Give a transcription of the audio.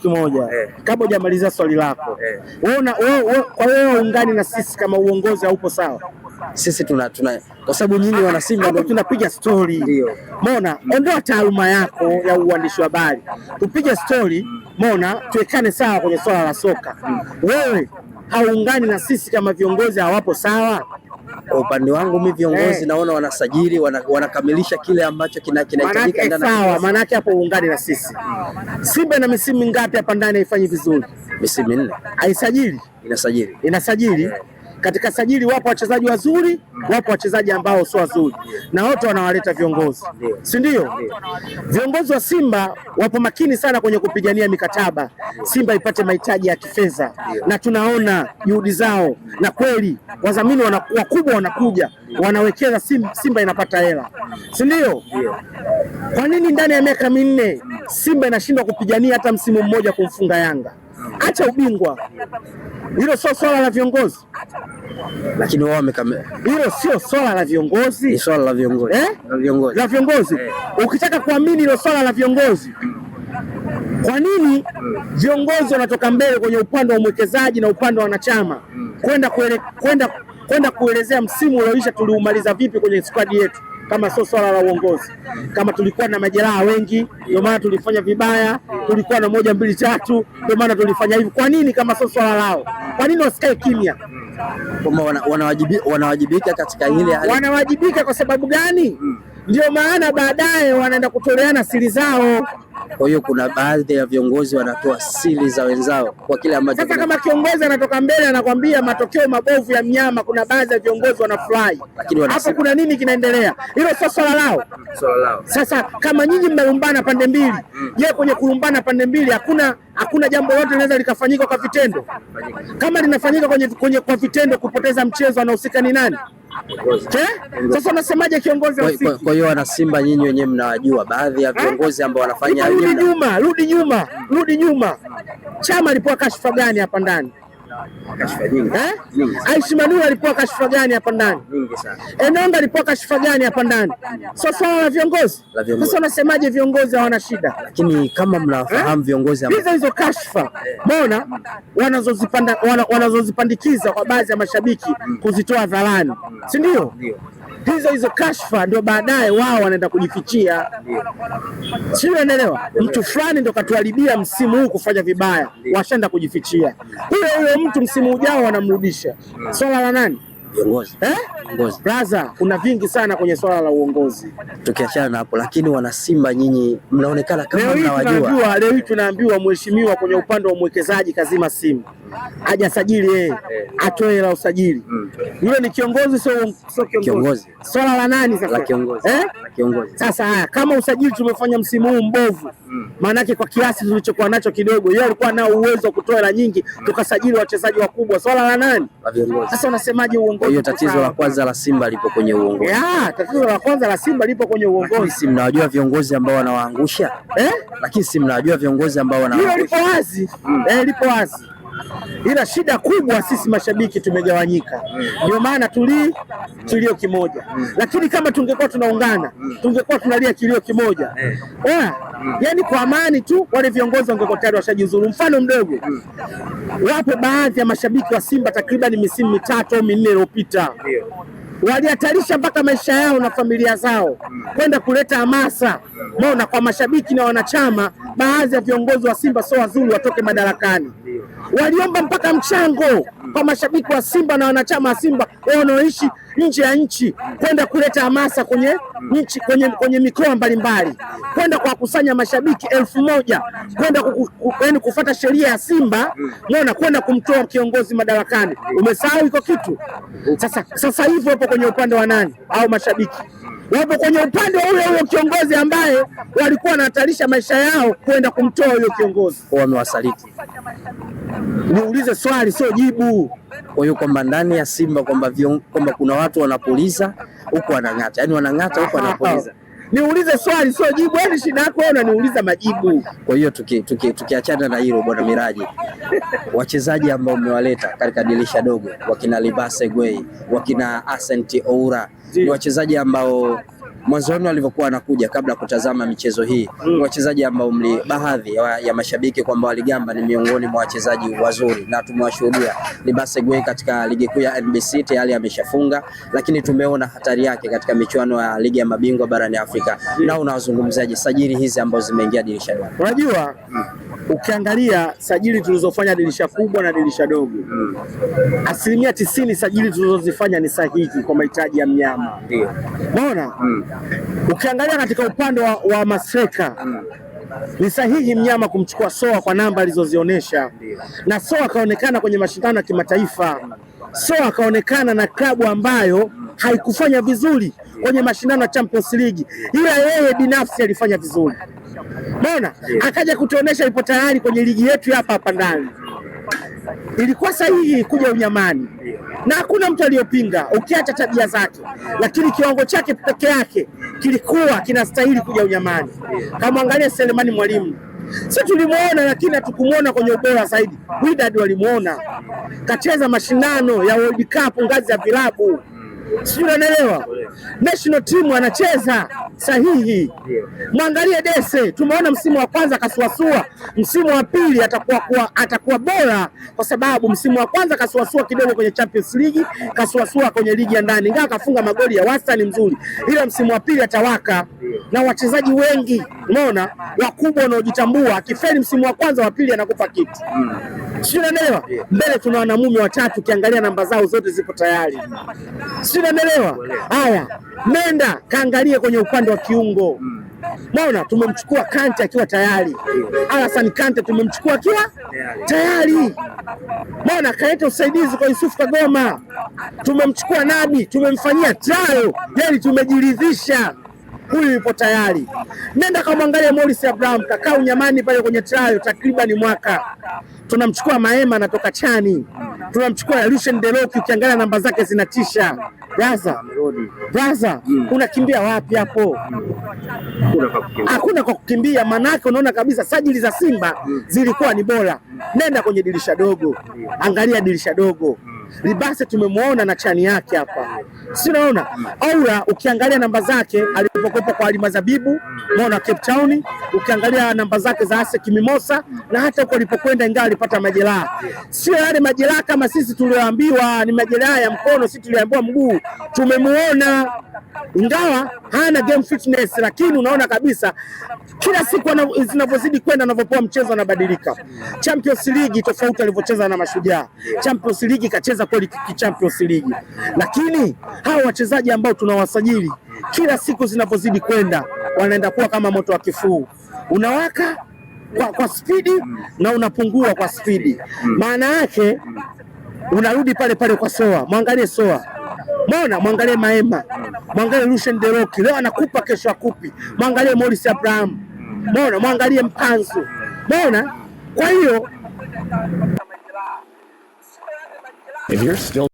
kimoja kabla hujamaliza swali lako. Wewe kwa wewe ungani na sisi kama uongozi haupo sawa? Sisi tuna kwa sababu nyinyi wana Simba ndio tunapiga story. Ndio. Umeona? Ondoa taaluma yako ya uandishi wa habari. Tupige story, umeona? Tuwekane sawa kwenye swala la soka. Wewe haungani na sisi kama viongozi hawapo sawa? Kwa upande wangu mimi viongozi naona wanasajili, wanakamilisha kile ambacho kinahitajika ndani. Sawa, maana yake hapo uungani na sisi. Simba na misimu mingapi hapa ndani haifanyi vizuri? Misimu 4. Haisajili? Inasajili. Katika sajili wapo wachezaji wazuri, wapo wachezaji ambao sio wazuri, na wote wanawaleta viongozi, si ndio? Viongozi wa Simba wapo makini sana kwenye kupigania mikataba Simba ipate mahitaji ya kifedha, na tunaona juhudi zao, na kweli wadhamini wakubwa wanakuja wanawekeza, Simba inapata hela, si ndio? Kwa nini ndani ya miaka 4 Simba inashindwa kupigania hata msimu mmoja kumfunga Yanga? Acha ubingwa, hilo sio swala la viongozi. Lakini wao hilo sio swala la viongozi, ni swala la viongozi. La viongozi. Ukitaka kuamini hilo swala la viongozi, kwa nini viongozi wanatoka mbele kwenye upande wa mwekezaji na upande wa wanachama kwenda kuelezea msimu ulioisha tuliumaliza vipi kwenye squad yetu? Kama sio swala la uongozi, kama tulikuwa na majeraha wengi ndio maana tulifanya vibaya, tulikuwa na 1 2 3 ndio maana tulifanya hivi. Kwa nini kama sio swala lao? Kwa nini wasikae kimya? Wanawajibika katika ile hali. Wanawajibika kwa sababu gani? Ndio maana baadaye wanaenda kutoleana siri zao. Kwa hiyo kuna baadhi ya viongozi wanatoa siri za wenzao kwa kile ambacho. Sasa kama kiongozi anatoka mbele anakwambia matokeo mabovu ya mnyama, kuna baadhi ya viongozi wanafurahi. Hapo kuna nini kinaendelea? Hilo sio swala lao. Sasa kama nyinyi mmelumbana pande mbili, je, kwenye kulumbana pande mbili hakuna jambo lolote linaweza likafanyika kwa vitendo? Kama linafanyika kwa vitendo, kupoteza mchezo anahusika ni nani? Sasa unasemaje kiongozi wa Simba? Kwa hiyo wana Simba nyinyi wenyewe mnawajua baadhi ya viongozi ambao wanafanya rudi nyuma. Chama alipoa kashfa gani hapa ndani? Kashfa nyingi. Aishi Manula alipoa kashfa gani hapa ndani? Nyingi sana. Enonga alipoa kashfa gani hapa ndani? Sio swala la viongozi. Sasa unasemaje viongozi hawana shida? Lakini kama mnafahamu viongozi ambao hizo kashfa mbona wanazozipandikiza kwa baadhi ya mashabiki kuzitoa hadharani, si ndio? Hizo kashfa ndio baadaye wao wanaenda kujifichia. Sio, unaelewa? Mtu fulani ndio katuharibia msimu huu kufanya vibaya, washaenda kujifichia. Huyo mtu msimu ujao wanamrudisha. Swala la nani? Viongozi. Viongozi. Brother, kuna vingi sana kwenye swala la uongozi. Tukiachana na hapo, lakini wana Simba nyinyi mnaonekana kama mnawajua. Leo hii tunaambiwa mheshimiwa kwenye upande wa mwekezaji kazima Simba hajasajili yeye, atoe hela usajili. Yule ni kiongozi, sio kiongozi. Swala la nani sasa? La kiongozi. La kiongozi. Sasa haya, kama usajili tumefanya msimu huu mbovu, maana yake kwa kiasi tulichokuwa nacho kidogo, yeye alikuwa na uwezo wa kutoa hela nyingi, tukasajili wachezaji wakubwa. Swala la nani? La viongozi. Sasa unasemaje uongozi? Kwa hiyo tatizo la kwanza la Simba lipo kwenye uongozi. Tatizo la kwanza la Simba lipo kwenye uongozi. Si mnawajua viongozi ambao wanawaangusha? Lakini si mnawajua viongozi ambao wanawaangusha? Lipo wazi. Lipo wazi. Ila shida kubwa sisi mashabiki tumegawanyika, ndio maana kilio kimoja. Lakini kama tungekuwa tunaungana, tungekuwa tunalia kilio kimoja. Yani kwa amani tu, wale viongozi wangekuwa tayari washajiuzulu. Mfano mdogo, wapo baadhi ya mashabiki wa Simba takriban misimu 3 au 4 iliyopita walihatarisha mpaka maisha yao na familia zao kwenda kuleta hamasa kwa mashabiki na wanachama. Baadhi ya viongozi wa Simba sio wazuri, watoke madarakani. Waliomba mpaka mchango kwa mashabiki wa Simba na wanachama wa Simba wanaoishi nje ya nchi kwenda kuleta hamasa kwenye mikoa mbalimbali, kwenda kuwakusanya mashabiki 1000 kwenda kufuata sheria ya Simba, kwenda kumtoa kiongozi madarakani. Umesahau iko kitu? Sasa hivi wapo kwenye upande wa nani? Au mashabiki wapo kwenye upande wa huyo kiongozi ambaye walikuwa wanahatarisha maisha yao kwenda kumtoa huyo kiongozi. Wamewasaliti. Niulize swali, sio jibu. Kwa hiyo kwamba ndani ya Simba kwamba kuna watu wanapuliza huko wanang'ata, yani wanang'ata huko wanapuliza. Niulize swali, sio jibu. Yaani shida yako wewe unaniuliza majibu. Kwa hiyo tukiachana na hilo bwana Miraji, wachezaji ambao umewaleta katika dirisha dogo, wakina Libase Gwe, wakina Asante Oura, ni wachezaji ambao mwanzoni walivyokuwa wanakuja kabla ya kutazama michezo hii, wachezaji ambao baadhi ya mashabiki kwamba Waligamba ni miongoni mwa wachezaji wazuri, na tumewashuhudia Libase Gwe katika ligi kuu ya NBC tayari ameshafunga, lakini tumeona hatari yake katika michuano ya ligi ya mabingwa barani Afrika. Na unawazungumzaje sajili hizi ambazo zimeingia dirisha dogo? Unajua, ukiangalia sajili tulizofanya dirisha kubwa na dirisha dogo, asilimia 90 sajili tulizozifanya ni sahihi kwa mahitaji ya mnyama. Ndio. Unaona? Ukiangalia katika upande wa mastreka ni sahihi mnyama kumchukua Soa kwa namba alizozionyesha, na Soa akaonekana kwenye mashindano ya kimataifa. Soa akaonekana na klabu ambayo haikufanya vizuri kwenye mashindano ya Champions League, ila yeye binafsi alifanya vizuri. Unaona? Akaja kutuonesha ipo tayari kwenye ligi yetu hapa ndani. Ilikuwa sahihi kuja unyamani na hakuna mtu aliyopinga, ukiacha tabia zake, lakini kiwango chake peke yake kilikuwa kinastahili kuja unyamani. Kama angalia Selemani Mwalimu, sisi tulimuona lakini hatukumuona kwenye ubora zaidi. Wydad walimuona, kacheza mashindano ya World Cup ngazi ya vilabu, sijui unaelewa. National team anacheza sahihi. Mwangalie Dese, tumeona msimu wa kwanza kasuasua, msimu wa pili atakuwa bora, kwa sababu msimu wa kwanza kasuasua kidogo kwenye Champions League, kasuasua kwenye ligi ya ndani, ingawa kafunga magoli ya wastani mzuri, ila msimu wa pili atawaka. Na wachezaji wengi unaona wakubwa wanaojitambua, akifeli msimu wa kwanza wa pili anakupa kitu. Sio, unaelewa? Mbele tuna wanamume watatu, ukiangalia namba zao zote zipo tayari. Sio, unaelewa? Haya, nenda kaangalie kwenye upande wa kiungo. Mbona tumemchukua Kante akiwa tayari. Alassane Kante tumemchukua akiwa tayari. Mbona kaleta usaidizi kwa Yusuf Kagoma. Tumemchukua Nabi, tumemfanyia trial, yani tumejiridhisha huyu yupo tayari. Nenda kamwangalia Morris Abraham, kakaa unyamani pale kwenye trial takriban mwaka. Tunamchukua Maema anatoka Chani. Tunamchukua Lucien Deloki, ukiangalia namba zake zinatisha. Braza, unakimbia wapi hapo? Hakuna kwa kukimbia, manake unaona kabisa sajili za Simba zilikuwa ni bora. Nenda kwenye dirisha dogo, angalia dirisha dogo. Libase tumemuona na Chani yake hapa, si unaona? Aura ukiangalia namba zake alipokopa kwa Alimazabibu, unaona Cape Town, ukiangalia namba zake za ASEC Mimosa, na hata huko alipokwenda ingawa alipata majeraha. Sio yale majeraha kama sisi tulioambiwa ni majeraha ya mkono, sisi tuliambiwa mguu. Tumemuona ingawa hana game fitness, lakini unaona kabisa kila siku zinavyozidi kwenda, anavyopoa mchezo anabadilika. Champions League tofauti alivyocheza na Mashujaa. Champions League kacheza kweli Champions League. Lakini hao wachezaji ambao tunawasajili kila siku zinavyozidi kwenda wanaenda kuwa kama moto wa kifuu. Unawaka kwa spidi na unapungua kwa spidi. Maana yake unarudi pale pale kwa Soa. Mwangalie Soa. Mwangalie Maema. Mwangalie Lucien Deloki. Leo anakupa, kesho akupi. Mwangalie Morris Abraham. Mwangalie Mpanzu. Kwa hiyo If you're still